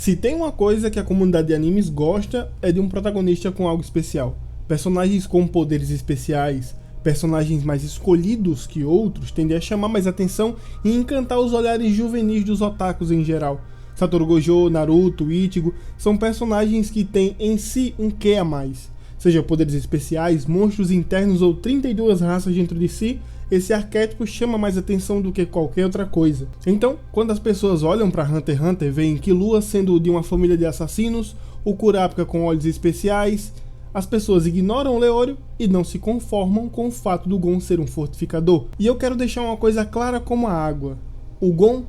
Se tem uma coisa que a comunidade de animes gosta, é de um protagonista com algo especial. Personagens com poderes especiais, personagens mais escolhidos que outros tendem a chamar mais atenção e encantar os olhares juvenis dos otakus em geral. Satoru Gojo, Naruto, Ichigo são personagens que têm em si um quê a mais. Seja poderes especiais, monstros internos ou 32 raças dentro de si, esse arquétipo chama mais atenção do que qualquer outra coisa. Então, quando as pessoas olham para Hunter x Hunter, veem Killua sendo de uma família de assassinos, o Kurapika com olhos especiais, as pessoas ignoram o Leório e não se conformam com o fato do Gon ser um fortificador. E eu quero deixar uma coisa clara como a água. O Gon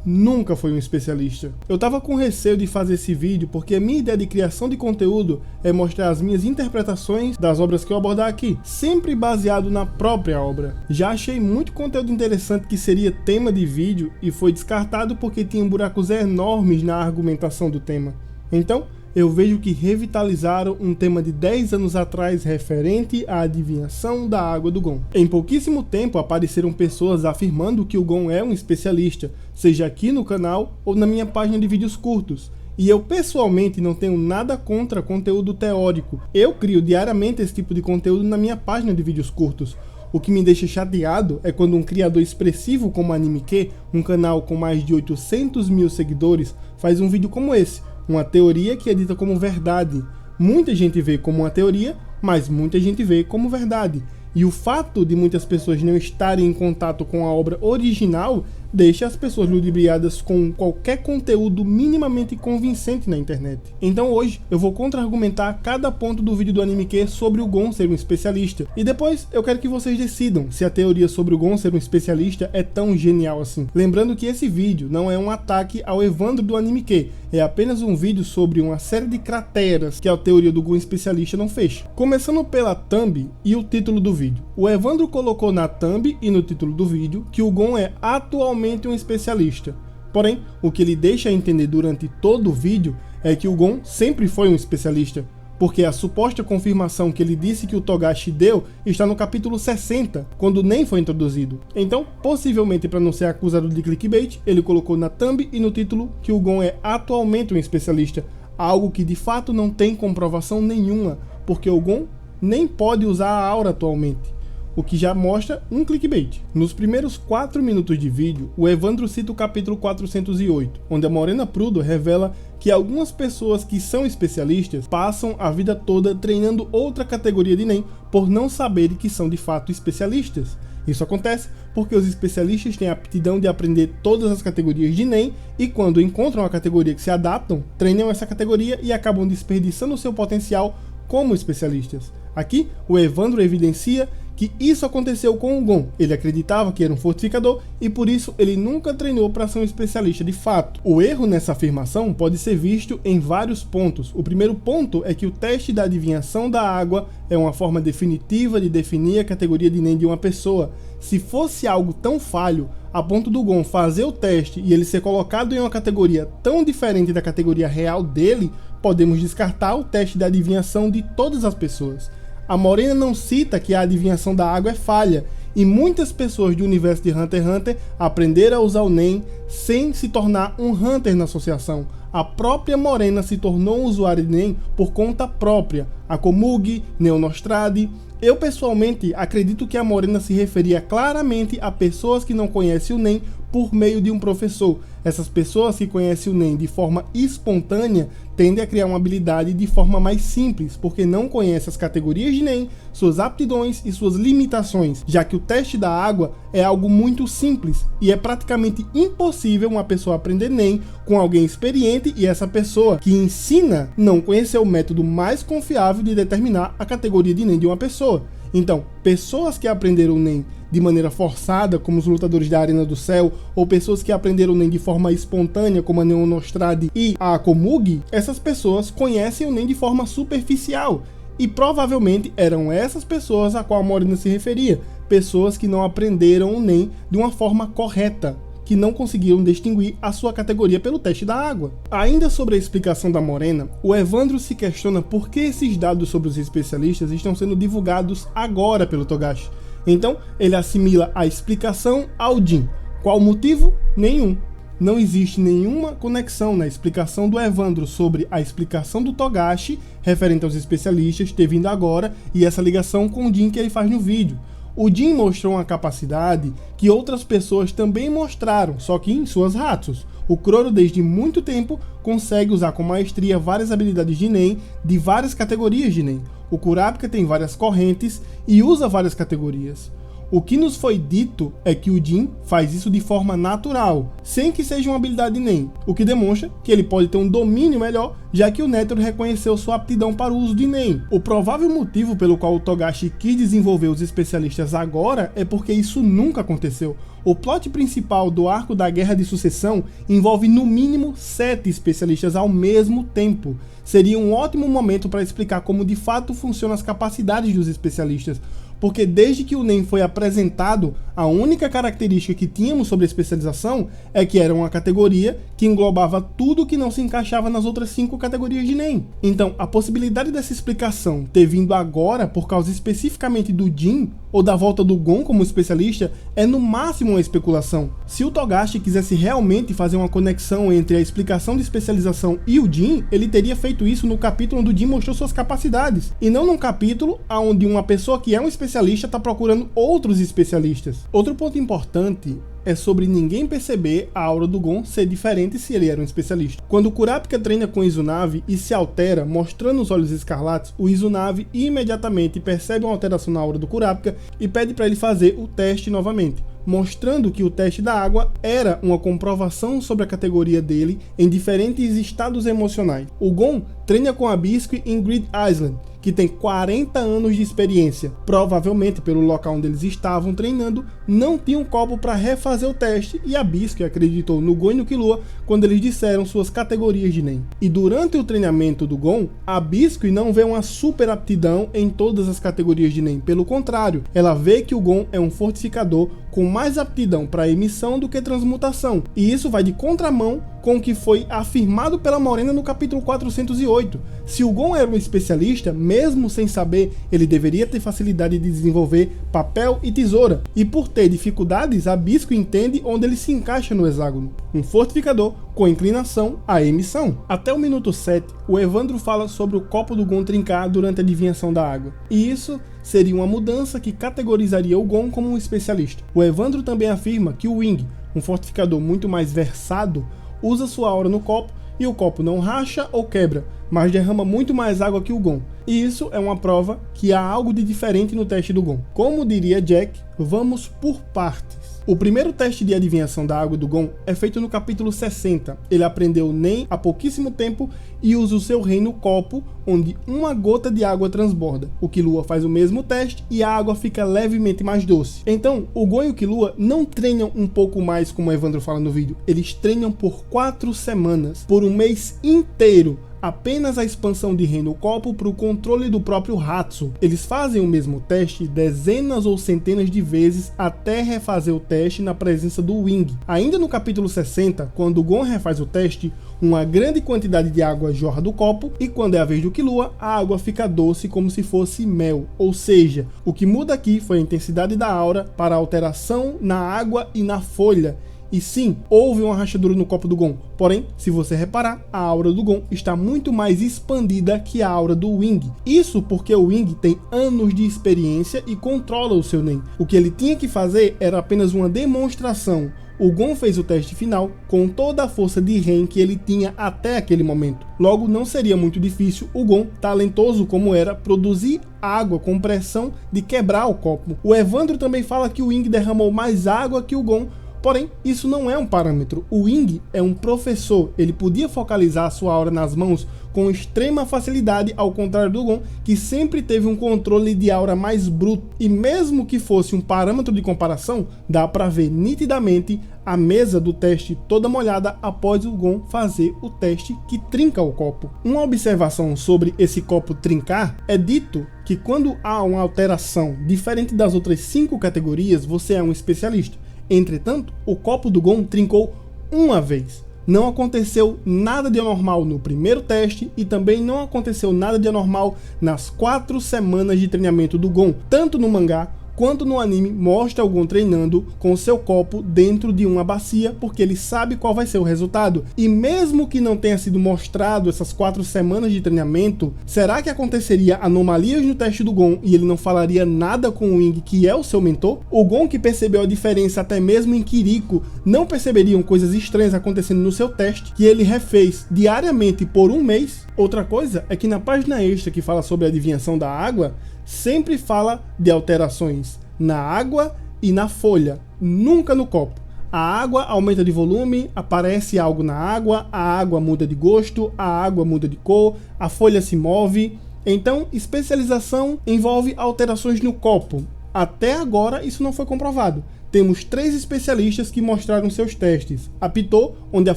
nunca foi um especialista. Eu tava com receio de fazer esse vídeo porque a minha ideia de criação de conteúdo é mostrar as minhas interpretações das obras que eu abordar aqui, sempre baseado na própria obra. Já achei muito conteúdo interessante que seria tema de vídeo e foi descartado porque tinha buracos enormes na argumentação do tema. Então, eu vejo que revitalizaram um tema de 10 anos atrás referente à adivinhação da água do Gon. Em pouquíssimo tempo apareceram pessoas afirmando que o Gon é um especialista, seja aqui no canal ou na minha página de vídeos curtos. E eu pessoalmente não tenho nada contra conteúdo teórico. Eu crio diariamente esse tipo de conteúdo na minha página de vídeos curtos. O que me deixa chateado é quando um criador expressivo como AnimeQ, um canal com mais de 800 mil seguidores, faz um vídeo como esse. Uma teoria que é dita como verdade. Muita gente vê como uma teoria, mas muita gente vê como verdade. E o fato de muitas pessoas não estarem em contato com a obra original deixa as pessoas ludibriadas com qualquer conteúdo minimamente convincente na internet. Então hoje eu vou contra-argumentar cada ponto do vídeo do AnimeQ sobre o Gon ser um especialista. E depois eu quero que vocês decidam se a teoria sobre o Gon ser um especialista é tão genial assim. Lembrando que esse vídeo não é um ataque ao Evandro do AnimeQ, é apenas um vídeo sobre uma série de crateras que a teoria do Gon especialista não fecha. Começando pela thumb e o título do vídeo. O Evandro colocou na thumb e no título do vídeo que o Gon é atualmente um especialista. Porém, o que ele deixa a entender durante todo o vídeo é que o Gon sempre foi um especialista, porque a suposta confirmação que ele disse que o Togashi deu está no capítulo 60, quando nem foi introduzido. Então, possivelmente para não ser acusado de clickbait, ele colocou na thumb e no título que o Gon é atualmente um especialista, algo que de fato não tem comprovação nenhuma, porque o Gon nem pode usar a aura atualmente, o que já mostra um clickbait. Nos primeiros 4 minutos de vídeo, o Evandro cita o capítulo 408, onde a Morena Prudo revela que algumas pessoas que são especialistas passam a vida toda treinando outra categoria de Nen por não saberem que são de fato especialistas. Isso acontece porque os especialistas têm a aptidão de aprender todas as categorias de Nen e quando encontram a categoria que se adaptam, treinam essa categoria e acabam desperdiçando o seu potencial como especialistas. Aqui, o Evandro evidencia que isso aconteceu com o Gon. Ele acreditava que era um fortificador e por isso ele nunca treinou para ser um especialista de fato. O erro nessa afirmação pode ser visto em vários pontos. O primeiro ponto é que o teste da adivinhação da água é uma forma definitiva de definir a categoria de Nen de uma pessoa. Se fosse algo tão falho a ponto do Gon fazer o teste e ele ser colocado em uma categoria tão diferente da categoria real dele, podemos descartar o teste da adivinhação de todas as pessoas. A Morena não cita que a adivinhação da água é falha, e muitas pessoas do universo de Hunter x Hunter aprenderam a usar o Nen sem se tornar um Hunter na associação. A própria Morena se tornou um usuário de Nen por conta própria. A Komugi, Neonostrade. Eu pessoalmente acredito que a Morena se referia claramente a pessoas que não conhecem o Nen por meio de um professor. Essas pessoas que conhecem o Nen de forma espontânea tendem a criar uma habilidade de forma mais simples, porque não conhecem as categorias de Nen, suas aptidões e suas limitações, já que o teste da água é algo muito simples e é praticamente impossível uma pessoa aprender Nen com alguém experiente e essa pessoa que ensina não conhecer o método mais confiável de determinar a categoria de Nen de uma pessoa. Então, pessoas que aprenderam Nen de maneira forçada, como os lutadores da Arena do Céu, ou pessoas que aprenderam Nen de forma espontânea, como a Neonostrade e a Komugi, essas pessoas conhecem o Nen de forma superficial. E provavelmente eram essas pessoas a qual a Morena se referia, pessoas que não aprenderam o Nen de uma forma correta, que não conseguiram distinguir a sua categoria pelo teste da água. Ainda sobre a explicação da Morena, o Evandro se questiona por que esses dados sobre os especialistas estão sendo divulgados agora pelo Togashi. Então, ele assimila a explicação ao Jin. Qual o motivo? Nenhum. não existe nenhuma conexão na explicação do Evandro sobre a explicação do Togashi, referente aos especialistas, ter vindo agora, e essa ligação com o Jin que ele faz no vídeo. O Jin mostrou uma capacidade que outras pessoas também mostraram, só que em suas Hatsus. O Croro, desde muito tempo, consegue usar com maestria várias habilidades de Nen de várias categorias de Nen. O Kurapika tem várias correntes e usa várias categorias. O que nos foi dito é que o Jin faz isso de forma natural, sem que seja uma habilidade Nen, o que demonstra que ele pode ter um domínio melhor, já que o Netero reconheceu sua aptidão para o uso de Nen. O provável motivo pelo qual o Togashi quis desenvolver os especialistas agora é porque isso nunca aconteceu. O plot principal do arco da Guerra de Sucessão envolve no mínimo 7 especialistas ao mesmo tempo. Seria um ótimo momento para explicar como de fato funcionam as capacidades dos especialistas, porque desde que o Nen foi apresentado, a única característica que tínhamos sobre a especialização é que era uma categoria que englobava tudo que não se encaixava nas outras 5 categorias de Nen. Então, a possibilidade dessa explicação ter vindo agora por causa especificamente do Jin, ou da volta do Gon como especialista, é no máximo uma especulação. Se o Togashi quisesse realmente fazer uma conexão entre a explicação de especialização e o Jin, ele teria feito isso no capítulo onde o Jin mostrou suas capacidades, e não num capítulo onde uma pessoa que é um especialista está procurando outros especialistas. Outro ponto importante é sobre ninguém perceber a aura do Gon ser diferente se ele era um especialista. Quando o Kurapika treina com o Izunave e se altera, mostrando os olhos escarlates, o Izunave imediatamente percebe uma alteração na aura do Kurapika e pede para ele fazer o teste novamente, mostrando que o teste da água era uma comprovação sobre a categoria dele em diferentes estados emocionais. O Gon treina com a Biscuit em Grid Island, que tem 40 anos de experiência. Provavelmente, pelo local onde eles estavam treinando, não tinha um copo para refazer o teste, e a Biscuit acreditou no Gon e no Killua quando eles disseram suas categorias de Nen. E durante o treinamento do Gon, a Biscuit não vê uma super aptidão em todas as categorias de Nen. Pelo contrário, ela vê que o Gon é um fortificador com mais aptidão para emissão do que transmutação, e isso vai de contramão com o que foi afirmado pela Morena no capítulo 408. Se o Gon era um especialista, mesmo sem saber, ele deveria ter facilidade de desenvolver papel e tesoura, e por ter dificuldades, a Biscuit entende onde ele se encaixa no hexágono, um fortificador com inclinação à emissão. Até o minuto 7, o Evandro fala sobre o copo do Gon trincar durante a adivinhação da água, e isso seria uma mudança que categorizaria o Gon como um especialista. O Evandro também afirma que o Wing, um fortificador muito mais versado, usa sua aura no copo e o copo não racha ou quebra, mas derrama muito mais água que o Gon. E isso é uma prova que há algo de diferente no teste do Gon. Como diria Jack, vamos por partes. O primeiro teste de adivinhação da água do Gon é feito no capítulo 60. Ele aprendeu Nen há pouquíssimo tempo e usa o seu reino copo, onde uma gota de água transborda. O Killua faz o mesmo teste e a água fica levemente mais doce. Então, o Gon e o Killua não treinam um pouco mais, como o Evandro fala no vídeo. Eles treinam por 4 semanas, por um mês inteiro, apenas a expansão de reino copo para o controle do próprio Hatsu. Eles fazem o mesmo teste dezenas ou centenas de vezes até refazer o teste na presença do Wing. Ainda no capítulo 60, quando o Gon refaz o teste, uma grande quantidade de água jorra do copo, e quando é a vez do Killua, a água fica doce como se fosse mel. Ou seja, o que muda aqui foi a intensidade da aura para a alteração na água e na folha. E sim, houve uma rachadura no copo do Gon, porém, se você reparar, a aura do Gon está muito mais expandida que a aura do Wing. Isso porque o Wing tem anos de experiência e controla o seu Nen. O que ele tinha que fazer era apenas uma demonstração. O Gon fez o teste final com toda a força de Ren que ele tinha até aquele momento. Logo, não seria muito difícil o Gon, talentoso como era, produzir água com pressão de quebrar o copo. O Evandro também fala que o Wing derramou mais água que o Gon, porém, isso não é um parâmetro. O Wing é um professor, ele podia focalizar a sua aura nas mãos com extrema facilidade, ao contrário do Gon, que sempre teve um controle de aura mais bruto. E mesmo que fosse um parâmetro de comparação, dá para ver nitidamente a mesa do teste toda molhada após o Gon fazer o teste que trinca o copo. Uma observação sobre esse copo trincar: é dito que quando há uma alteração diferente das outras 5 categorias, você é um especialista. Entretanto, o copo do Gon trincou uma vez. Não aconteceu nada de anormal no primeiro teste e também não aconteceu nada de anormal nas 4 semanas de treinamento do Gon, tanto no mangá quando no anime mostra o Gon treinando com o seu copo dentro de uma bacia, porque ele sabe qual vai ser o resultado. E mesmo que não tenha sido mostrado essas 4 semanas de treinamento, será que aconteceria anomalias no teste do Gon e ele não falaria nada com o Wing, que é o seu mentor? O Gon, que percebeu a diferença até mesmo em Kiriko, não perceberiam coisas estranhas acontecendo no seu teste, que ele refez diariamente por 1 mês? Outra coisa é que na página extra que fala sobre a adivinhação da água, sempre fala de alterações na água e na folha, nunca no copo. A água aumenta de volume, aparece algo na água, a água muda de gosto, a água muda de cor, a folha se move. Então, especialização envolve alterações no copo. Até agora isso não foi comprovado. Temos 3 especialistas que mostraram seus testes. A Pitou, onde a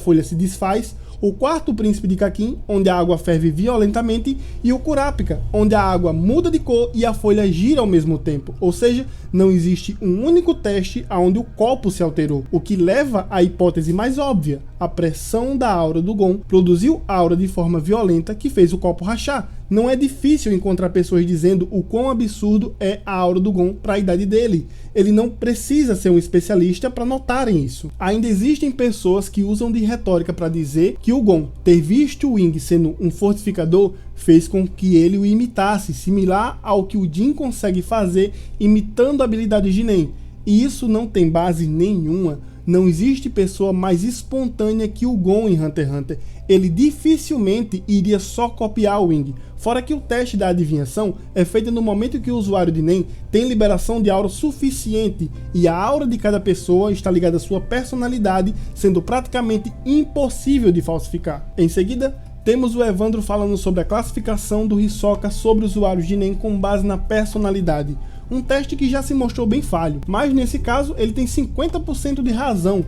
folha se desfaz, o quarto príncipe de Kakin, onde a água ferve violentamente, e o Kurapika, onde a água muda de cor e a folha gira ao mesmo tempo. Ou seja, não existe um único teste onde o copo se alterou, o que leva à hipótese mais óbvia. A pressão da aura do Gon produziu aura de forma violenta que fez o copo rachar. Não é difícil encontrar pessoas dizendo o quão absurdo é a aura do Gon para a idade dele. Ele não precisa ser um especialista para notarem isso. Ainda existem pessoas que usam de retórica para dizer que o Gon ter visto o Wing sendo um fortificador fez com que ele o imitasse, similar ao que o Jin consegue fazer imitando habilidades de Nen. E isso não tem base nenhuma. Não existe pessoa mais espontânea que o Gon em Hunter x Hunter. Ele dificilmente iria só copiar o Wing. Fora que o teste da adivinhação é feito no momento que o usuário de Nen tem liberação de aura suficiente, e a aura de cada pessoa está ligada à sua personalidade, sendo praticamente impossível de falsificar. Em seguida, temos o Evandro falando sobre a classificação do Hisoka sobre usuários de Nen com base na personalidade. Um teste que já se mostrou bem falho, mas nesse caso ele tem 50% de razão.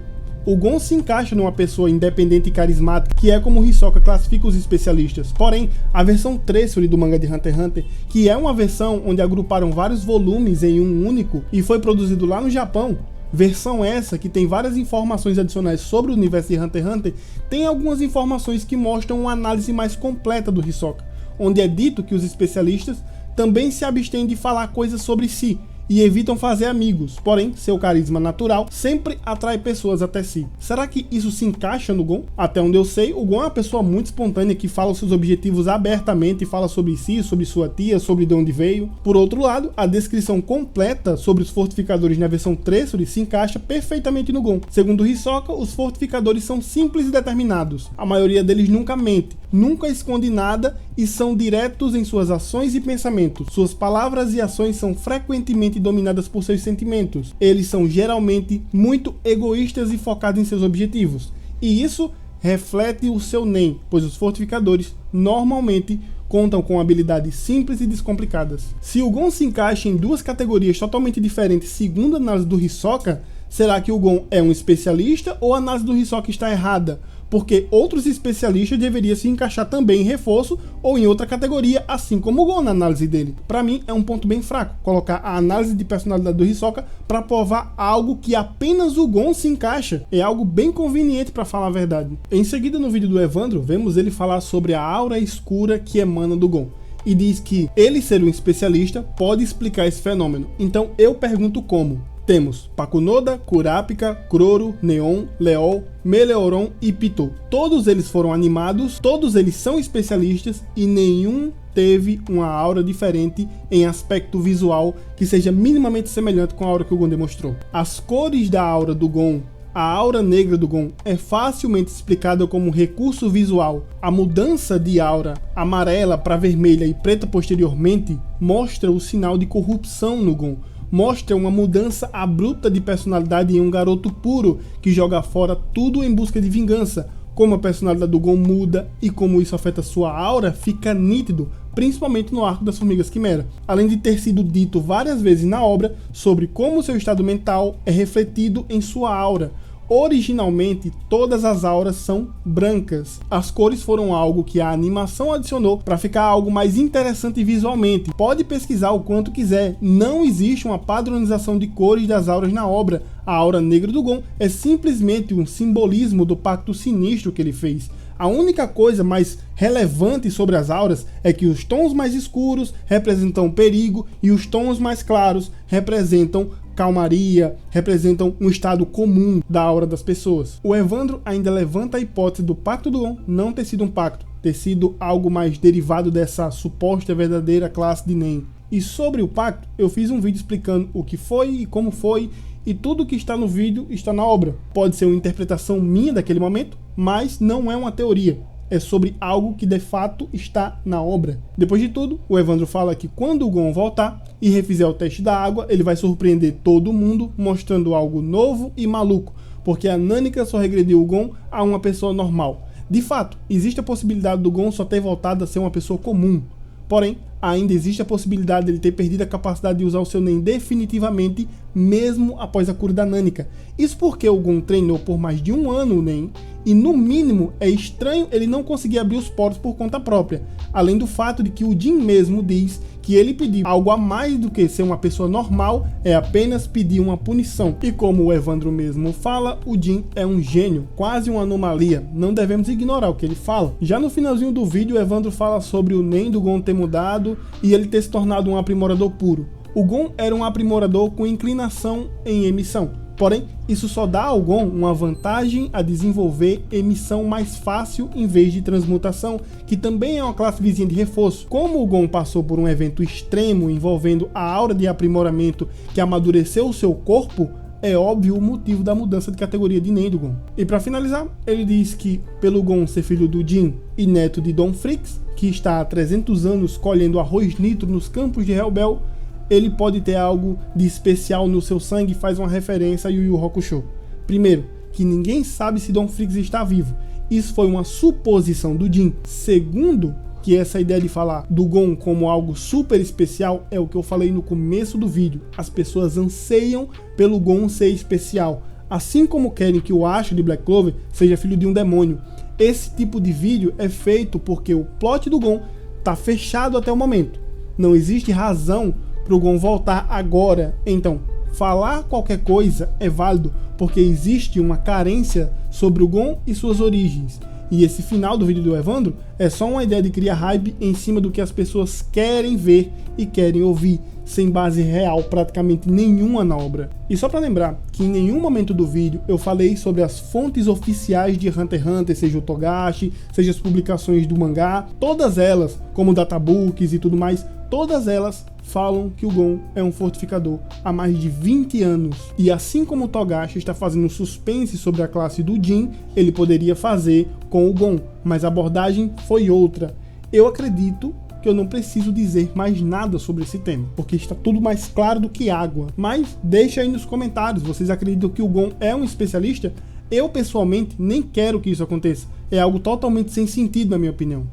O Gon se encaixa numa pessoa independente e carismática, que é como o Hisoka classifica os especialistas. Porém, a versão Treasury do manga de Hunter x Hunter, que é uma versão onde agruparam vários volumes em um único e foi produzido lá no Japão, versão essa que tem várias informações adicionais sobre o universo de Hunter x Hunter, tem algumas informações que mostram uma análise mais completa do Hisoka, onde é dito que os especialistas também se abstêm de falar coisas sobre si e evitam fazer amigos, porém seu carisma natural sempre atrai pessoas até si. Será que isso se encaixa no Gon? Até onde eu sei, o Gon é uma pessoa muito espontânea que fala os seus objetivos abertamente, fala sobre si, sobre sua tia, sobre de onde veio. Por outro lado, a descrição completa sobre os fortificadores na versão Treasury se encaixa perfeitamente no Gon. Segundo o Hisoka, os fortificadores são simples e determinados. A maioria deles nunca mente, nunca esconde nada e são diretos em suas ações e pensamentos. Suas palavras e ações são frequentemente dominadas por seus sentimentos. Eles são geralmente muito egoístas e focados em seus objetivos. E isso reflete o seu Nen, pois os fortificadores normalmente contam com habilidades simples e descomplicadas. Se o Gon se encaixa em 2 categorias totalmente diferentes segundo a análise do Hisoka, será que o Gon é um especialista ou a análise do Hisoka está errada? Porque outros especialistas deveriam se encaixar também em reforço ou em outra categoria, assim como o Gon na análise dele. Para mim é um ponto bem fraco, colocar a análise de personalidade do Hisoka para provar algo que apenas o Gon se encaixa. É algo bem conveniente para falar a verdade. Em seguida, no vídeo do Evandro, vemos ele falar sobre a aura escura que emana do Gon. E diz que ele ser um especialista pode explicar esse fenômeno. Então eu pergunto como. Temos Pakunoda, Kurapika, Croro, Neon, Leol, Meleoron e Pitou. Todos eles foram animados, todos eles são especialistas e nenhum teve uma aura diferente em aspecto visual que seja minimamente semelhante com a aura que o Gon demonstrou. As cores da aura do Gon, a aura negra do Gon, é facilmente explicada como recurso visual. A mudança de aura amarela para vermelha e preta posteriormente mostra o sinal de corrupção no Gon. Mostra uma mudança abrupta de personalidade em um garoto puro que joga fora tudo em busca de vingança. Como a personalidade do Gon muda e como isso afeta sua aura fica nítido, principalmente no arco das Formigas Quimera. Além de ter sido dito várias vezes na obra sobre como seu estado mental é refletido em sua aura. Originalmente, todas as auras são brancas. As cores foram algo que a animação adicionou para ficar algo mais interessante visualmente. Pode pesquisar o quanto quiser, não existe uma padronização de cores das auras na obra. A aura negra do Gon é simplesmente um simbolismo do pacto sinistro que ele fez. A única coisa mais relevante sobre as auras é que os tons mais escuros representam perigo e os tons mais claros representam calmaria, representam um estado comum da aura das pessoas. O Evandro ainda levanta a hipótese do pacto do Gon não ter sido um pacto, ter sido algo mais derivado dessa suposta verdadeira classe de Nen. E sobre o pacto, eu fiz um vídeo explicando o que foi e como foi, e tudo que está no vídeo está na obra. Pode ser uma interpretação minha daquele momento, mas não é uma teoria. É sobre algo que de fato está na obra. Depois de tudo, o Evandro fala que quando o Gon voltar e refizer o teste da água, ele vai surpreender todo mundo, mostrando algo novo e maluco, porque a Nânica só regrediu o Gon a uma pessoa normal. De fato, existe a possibilidade do Gon só ter voltado a ser uma pessoa comum. Porém, ainda existe a possibilidade de ele ter perdido a capacidade de usar o seu Nen definitivamente, mesmo após a cura da Nânica. Isso porque o Gon treinou por mais de um ano o Nen, e no mínimo é estranho ele não conseguir abrir os poros por conta própria, além do fato de que o Jin mesmo diz que ele pediu algo a mais do que ser uma pessoa normal, é apenas pedir uma punição. E como o Evandro mesmo fala, o Jin é um gênio, quase uma anomalia, não devemos ignorar o que ele fala. Já no finalzinho do vídeo, o Evandro fala sobre o Nen do Gon ter mudado e ele ter se tornado um aprimorador puro. O Gon era um aprimorador com inclinação em emissão. Porém, isso só dá ao Gon uma vantagem a desenvolver emissão mais fácil em vez de transmutação, que também é uma classe vizinha de reforço. Como o Gon passou por um evento extremo envolvendo a aura de aprimoramento que amadureceu o seu corpo, é óbvio o motivo da mudança de categoria de Nen do Gon. E para finalizar, ele diz que pelo Gon ser filho do Jin e neto de Don Fricks, que está há 300 anos colhendo arroz nitro nos campos de Helbel, ele pode ter algo de especial no seu sangue, faz uma referência a Yu Yu Hakusho. Primeiro, que ninguém sabe se Don Fricks está vivo. Isso foi uma suposição do Jin. Segundo, que essa ideia de falar do Gon como algo super especial é o que eu falei no começo do vídeo. As pessoas anseiam pelo Gon ser especial, assim como querem que o Ash de Black Clover seja filho de um demônio. Esse tipo de vídeo é feito porque o plot do Gon está fechado até o momento. Não existe razão para o Gon voltar agora. Então, falar qualquer coisa é válido porque existe uma carência sobre o Gon e suas origens. E esse final do vídeo do Evandro é só uma ideia de criar hype em cima do que as pessoas querem ver e querem ouvir, sem base real praticamente nenhuma na obra. E só para lembrar que em nenhum momento do vídeo eu falei sobre as fontes oficiais de Hunter x Hunter, seja o Togashi, seja as publicações do mangá, todas elas, como databooks e tudo mais, todas elas falam que o Gon é um fortificador há mais de 20 anos. E assim como o Togashi está fazendo suspense sobre a classe do Jin, ele poderia fazer com o Gon, mas a abordagem foi outra. Eu acredito que eu não preciso dizer mais nada sobre esse tema, porque está tudo mais claro do que água. Mas deixa aí nos comentários, vocês acreditam que o Gon é um especialista? Eu pessoalmente nem quero que isso aconteça, é algo totalmente sem sentido na minha opinião.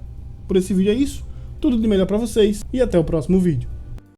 Por esse vídeo é isso, tudo de melhor para vocês e até o próximo vídeo.